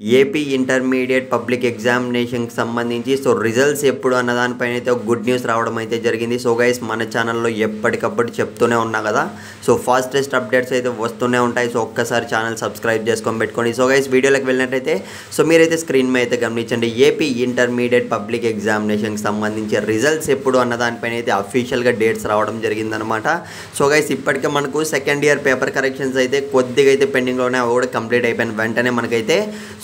AP intermediate public ఎగ్జామినేషన్కి సంబంధించి results ఎప్పుడు అన్న దానిపైన అయితే ఒక గుడ్ న్యూస్ రావడం అయితే జరిగింది. గైస్ మన ఛానల్లో ఎప్పటికప్పుడు చెప్తూనే ఉన్నా కదా. ఫాస్టెస్ట్ అప్డేట్స్ అయితే వస్తూనే ఉంటాయి. ఒక్కసారి ఛానల్ సబ్స్క్రైబ్ చేసుకొని పెట్టుకోండి. గైస్ వీడియోలోకి వెళ్ళినట్టయితే మీరైతే స్క్రీన్ మీద అయితే గమనించండి. ఏపీ ఇంటర్మీడియట్ పబ్లిక్ ఎగ్జామినేషన్కి సంబంధించి రిజల్ట్స్ ఎప్పుడు అన్న దానిపైన అయితే అఫీషియల్గా డేట్స్ రావడం జరిగిందనమాట. గైస్ ఇప్పటికే మనకు సెకండ్ ఇయర్ పేపర్ కరెక్షన్స్ అయితే కొద్దిగా అయితే పెండింగ్లోనే అవి కూడా కంప్లీట్ అయిపోయిన వెంటనే మనకైతే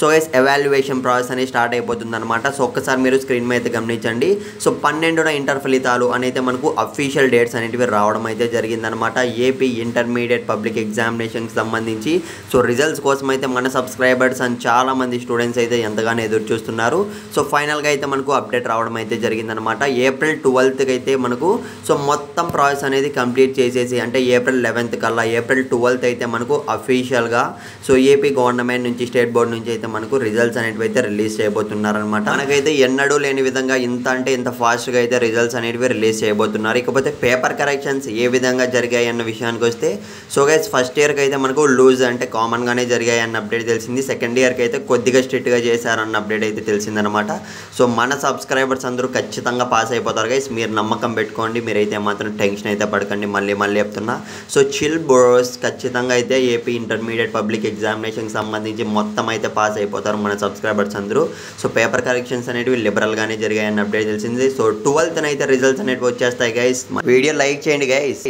గైస్ ఎవాల్యుయేషన్ ప్రాసెస్ అనేది స్టార్ట్ అయిపోతుంది అనమాట. ఒక్కసారి మీరు స్క్రీన్ మీద అయితే గమనించండి. 12వ ఇంటర్ ఫలితాలు అనేది మనకు అఫీషియల్ డేట్స్ అనేటివి రావడం అయితే జరిగిందనమాట. ఏపీ ఇంటర్మీడియట్ పబ్లిక్ ఎగ్జామినేషన్కి సంబంధించి రిజల్ట్స్ కోసం అయితే మన సబ్స్క్రైబర్స్ అండ్ చాలామంది స్టూడెంట్స్ అయితే ఎంతగానో ఎదురు చూస్తున్నారు. ఫైనల్గా అయితే మనకు అప్డేట్ రావడం అయితే జరిగిందనమాట. ఏప్రిల్ 12కి అయితే మనకు మొత్తం ప్రాసెస్ అనేది కంప్లీట్ చేసేసి అంటే ఏప్రిల్ 11th కల్లా ఏప్రిల్ 12th అయితే మనకు అఫీషియల్గా ఏపీ గవర్నమెంట్ నుంచి స్టేట్ బోర్డు నుంచి అయితే మనకు రిజల్ట్స్ అనేటివి అయితే రిలీజ్ చేయబోతున్నారనమాట. మనకైతే ఎన్నడూ లేని విధంగా ఇంత ఫాస్ట్గా అయితే రిజల్ట్స్ అనేటివి రిలీజ్ చేయబోతున్నారు. ఇకపోతే పేపర్ కరెక్షన్స్ ఏ విధంగా జరిగాయి అన్న విషయానికి వస్తే గైస్ ఫస్ట్ ఇయర్కి అయితే మనకు లూజ్ అంటే కామన్గానే జరిగాయి అన్న అప్డేట్ తెలిసింది. సెకండ్ ఇయర్కి అయితే కొద్దిగా స్ట్రిక్ట్గా చేశారన్న అప్డేట్ అయితే తెలిసిందనమాట. మన సబ్స్క్రైబర్స్ అందరూ ఖచ్చితంగా పాస్ అయిపోతారు గైస్. మీరు నమ్మకం పెట్టుకోండి. మీరైతే మాత్రం టెన్షన్ అయితే పడకండి. మళ్ళీ చెప్తున్నా. చిల్ బోర్స్ ఖచ్చితంగా అయితే ఏపీ ఇంటర్మీడియట్ పబ్లిక్ ఎగ్జామినేషన్కి సంబంధించి మొత్తం అయితే పాస్ అయిపోతారు మన సబ్స్క్రైబర్స్ అందరూ. పేపర్ కరెక్షన్స్ అనేటివి లిబరల్గానే జరిగాయని అప్డేట్ తెలిసింది. 12th అయితే రిజల్ట్స్ అనేటివి వచ్చేస్తాయి గైస్. వీడియో లైక్ చేయండి గైస్.